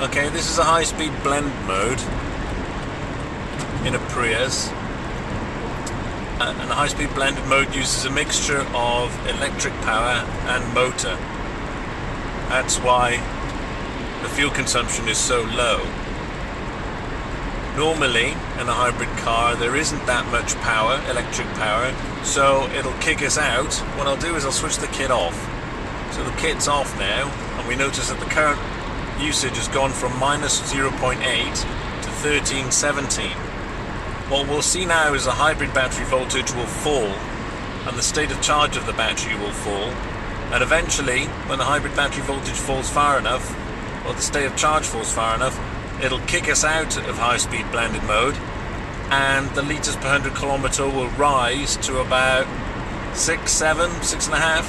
Okay, this is a high-speed blend mode in a Prius. And the high-speed blended mode uses a mixture of electric power and motor. That's why the fuel consumption is so low. Normally, in a hybrid car, there isn't that much power, electric power, so it'll kick us out. What I'll do is I'll switch the kit off. So the kit's off now, and we notice that the current usage has gone from minus 0.8 to 1317. What we'll see now is the hybrid battery voltage will fall, and the state of charge of the battery will fall, and eventually, when the hybrid battery voltage falls far enough, or the state of charge falls far enough, it'll kick us out of high-speed blended mode, and the litres per 100 kilometre will rise to about 6, 7, 6.5.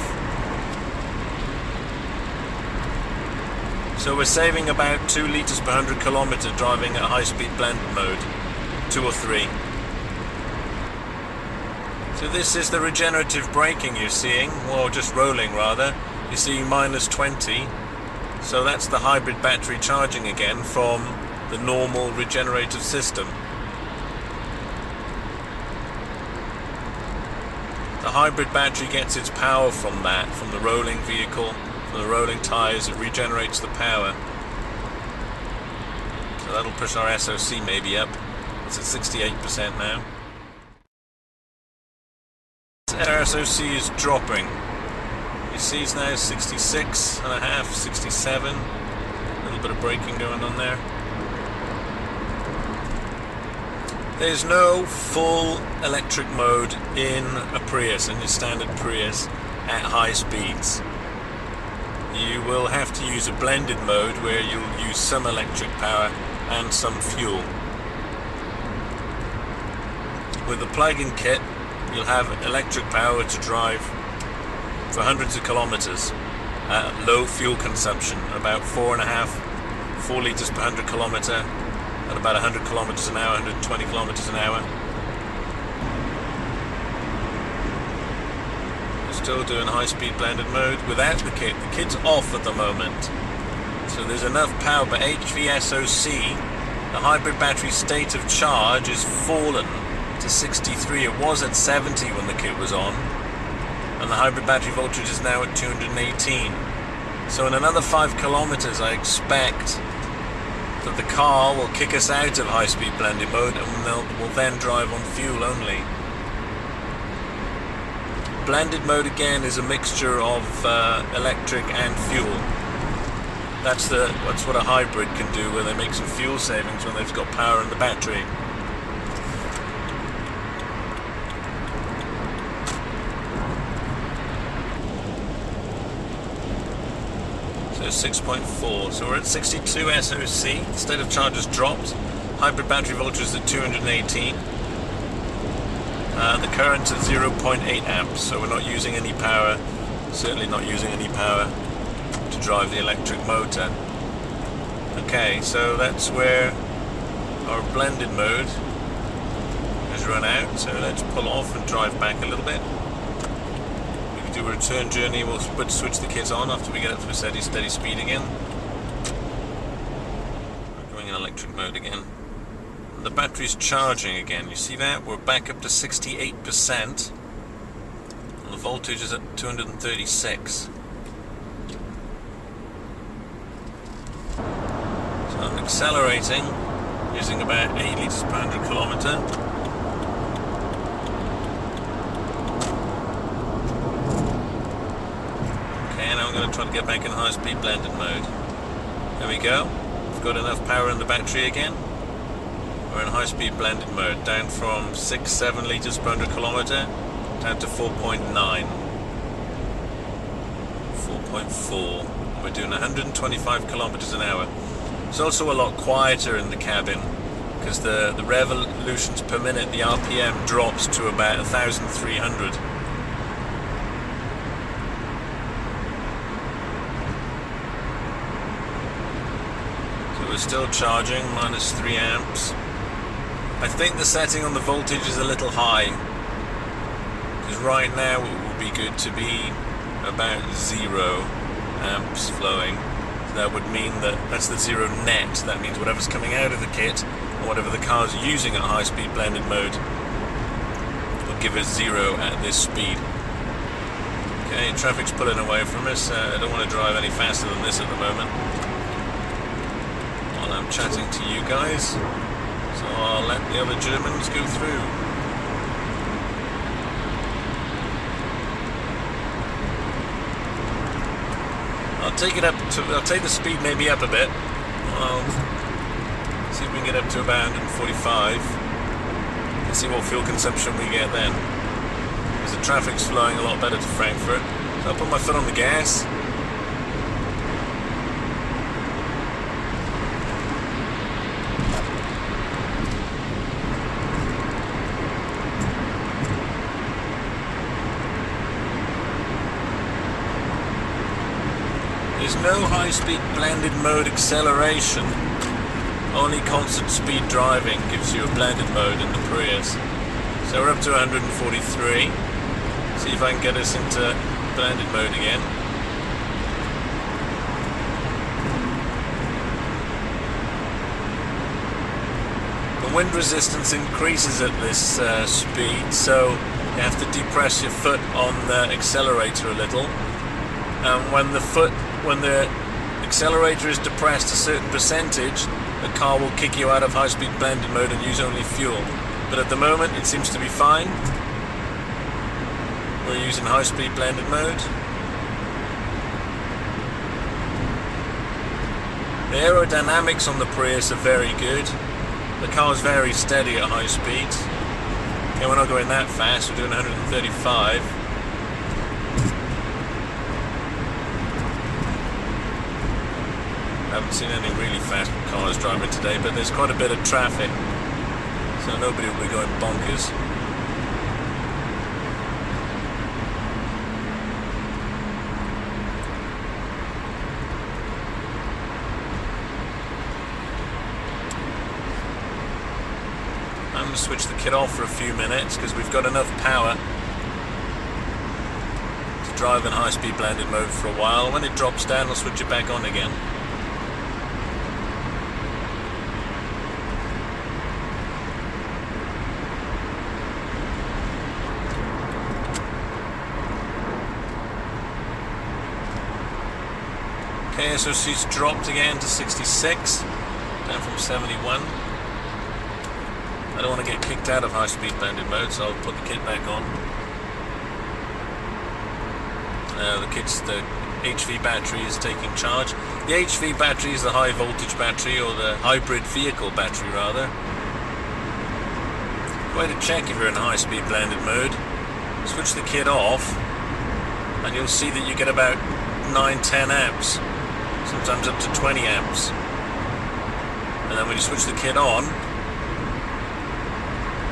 So we're saving about 2 litres per 100 kilometre driving at high-speed blended mode, 2 or 3. So this is the regenerative braking you're seeing, or just rolling rather. You're seeing minus 20. So that's the hybrid battery charging again from the normal regenerative system. The hybrid battery gets its power from that, from the rolling vehicle, from the rolling tyres. It regenerates the power. So that'll push our SOC maybe up. It's at 68% now. Our SOC is dropping. You see it's now 66.5, 67. A little bit of braking going on there. There's no full electric mode in a Prius, in your standard Prius, at high speeds. You will have to use a blended mode where you'll use some electric power and some fuel. With the plug-in kit, you'll have electric power to drive for hundreds of kilometers at low fuel consumption, about 4 litres per 100 kilometer at about 100 kilometers an hour, 120 kilometers an hour. We're still doing high-speed blended mode without the kit. The kit's off at the moment, so there's enough power, but HVSOC, the hybrid battery state of charge, is fallen to 63. It was at 70 when the kit was on, and the hybrid battery voltage is now at 218. So in another 5 kilometers I expect that the car will kick us out of high-speed blended mode, and we'll then drive on fuel only. Blended mode again is a mixture of electric and fuel. That's what a hybrid can do, where they make some fuel savings when they've got power in the battery. So 6.4, so we're at 62 SOC. The state of charge has dropped. Hybrid battery voltage is at 218. The current's at 0.8 amps, so we're not using any power, certainly not using any power to drive the electric motor. Okay, so that's where our blended mode has run out, so let's pull off and drive back a little bit. We can do a return journey, we'll switch the kit on after we get up to a steady speed again. We're going in electric mode again. The battery's charging again, you see that? We're back up to 68%, and the voltage is at 236. So I'm accelerating, using about 8 litres per 100 kilometre. Okay, now I'm going to try to get back in high-speed blended mode. There we go. We've got enough power in the battery again. We're in high-speed blended mode, down from 6-7 litres per 100 kilometre down to 4.9. 4.4. We're doing 125 kilometres an hour. It's also a lot quieter in the cabin because the revolutions per minute, the RPM, drops to about 1,300. So we're still charging, minus 3 amps. I think the setting on the voltage is a little high, because right now it would be good to be about 0 amps flowing. So that would mean that's the zero net. That means whatever's coming out of the kit, or whatever the car's using at high-speed blended mode, will give us 0 at this speed. Okay, traffic's pulling away from us. I don't want to drive any faster than this at the moment while I'm chatting to you guys, so I'll let the other Germans go through. I'll take the speed maybe up a bit. I'll see if we can get up to about 145 and see what fuel consumption we get then. Because the traffic's flowing a lot better to Frankfurt. So I'll put my foot on the gas. There's no high-speed blended mode acceleration. Only constant speed driving gives you a blended mode in the Prius. So we're up to 143. See if I can get us into blended mode again. The wind resistance increases at this speed, so you have to depress your foot on the accelerator a little. And when the accelerator is depressed a certain percentage, the car will kick you out of high-speed blended mode and use only fuel. But at the moment it seems to be fine. We're using high-speed blended mode. The aerodynamics on the Prius are very good. The car is very steady at high speeds. Okay, we're not going that fast, we're doing 135. I haven't seen any really fast cars driving today, but there's quite a bit of traffic, so nobody will be going bonkers. I'm going to switch the kit off for a few minutes because we've got enough power to drive in high-speed blended mode for a while. When it drops down, I'll switch it back on again. Okay, so she's dropped again to 66, down from 71. I don't want to get kicked out of high-speed blended mode, so I'll put the kit back on. The HV battery is taking charge. The HV battery is the high voltage battery, or the hybrid vehicle battery rather. Way to check if you're in high-speed blended mode. Switch the kit off, and you'll see that you get about 9-10 amps. Sometimes up to 20 amps. And then when you switch the kit on,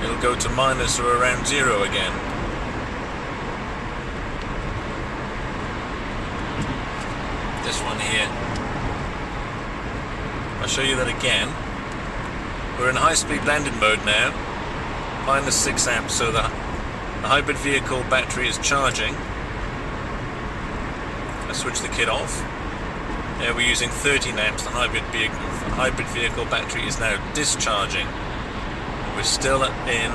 it'll go to minus or around 0 again. This one here. I'll show you that again. We're in high-speed blended mode now. Minus 6 amps, so the hybrid vehicle battery is charging. I switch the kit off. We're using 13 amps. The hybrid vehicle battery is now discharging. We're still in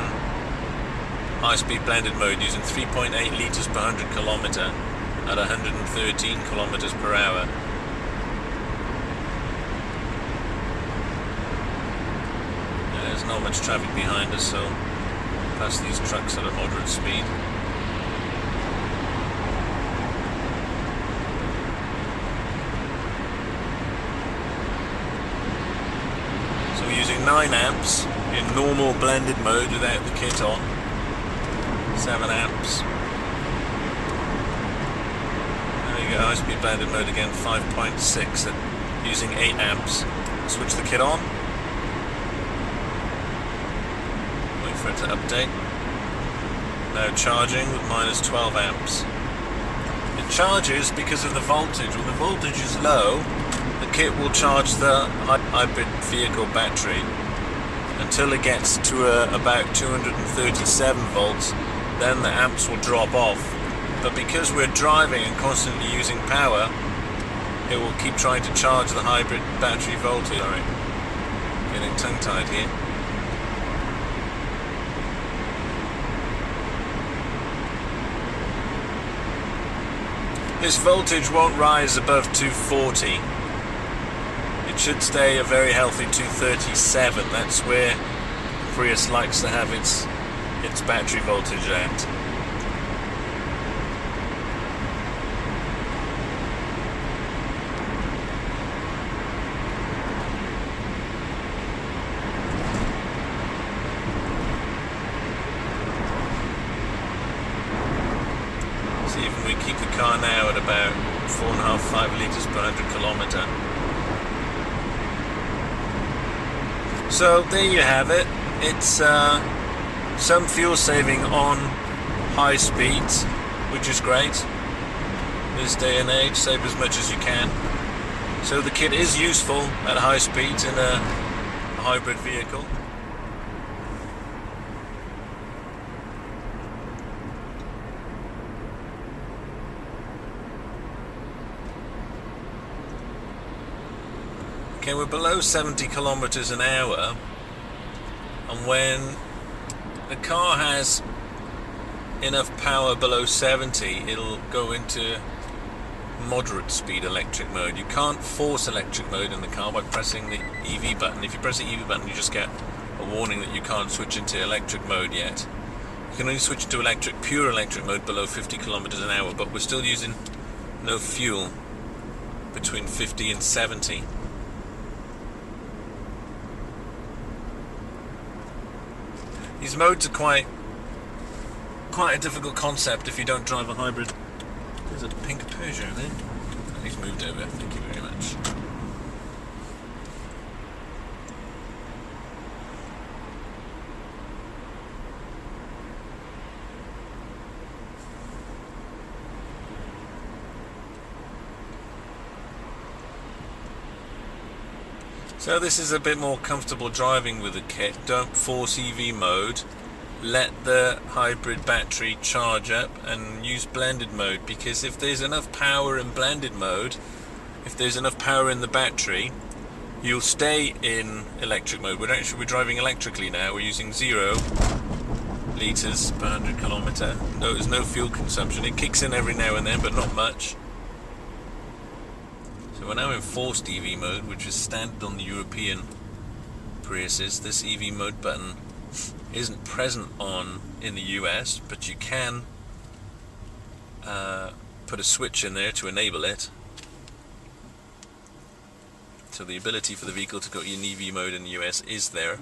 high-speed blended mode, using 3.8 litres per 100 kilometre at 113 kilometres per hour. There's not much traffic behind us, so pass these trucks at a moderate speed. Using 9 amps in normal blended mode without the kit on. 7 amps. There you go, high-speed blended mode again, 5.6 at using 8 amps. Switch the kit on. Wait for it to update. Now charging with minus 12 amps. It charges because of the voltage. When the voltage is low, the kit will charge the hybrid vehicle battery until it gets to about 237 volts. Then the amps will drop off. But because we're driving and constantly using power, it will keep trying to charge the hybrid battery voltage. Sorry, getting tongue-tied here. This voltage won't rise above 240. It should stay a very healthy 237. That's where Prius likes to have its battery voltage at. See if we keep the car now at about 4.5-5 litres per 100 kilometre. So there you have it. It's some fuel saving on high speeds, which is great. This day and age, save as much as you can. So the kit is useful at high speeds in a hybrid vehicle. Okay, we're below 70 kilometers an hour, and when the car has enough power below 70, it'll go into moderate speed electric mode. You can't force electric mode in the car by pressing the EV button. If you press the EV button, you just get a warning that you can't switch into electric mode yet. You can only switch into pure electric mode below 50 kilometers an hour, but we're still using no fuel between 50 and 70. These modes are quite a difficult concept if you don't drive a hybrid. There's a pink Peugeot there. He's moved over, thank you very much. So this is a bit more comfortable driving with the kit. Don't force EV mode. Let the hybrid battery charge up and use blended mode, because if there's enough power in blended mode, if there's enough power in the battery, you'll stay in electric mode. We're driving electrically now. We're using 0 litres per 100 kilometre. No, there's no fuel consumption. It kicks in every now and then, but not much. So we're now in forced EV mode, which is standard on the European Priuses. This EV mode button isn't present in the US, but you can put a switch in there to enable it. So the ability for the vehicle to go in EV mode in the US is there.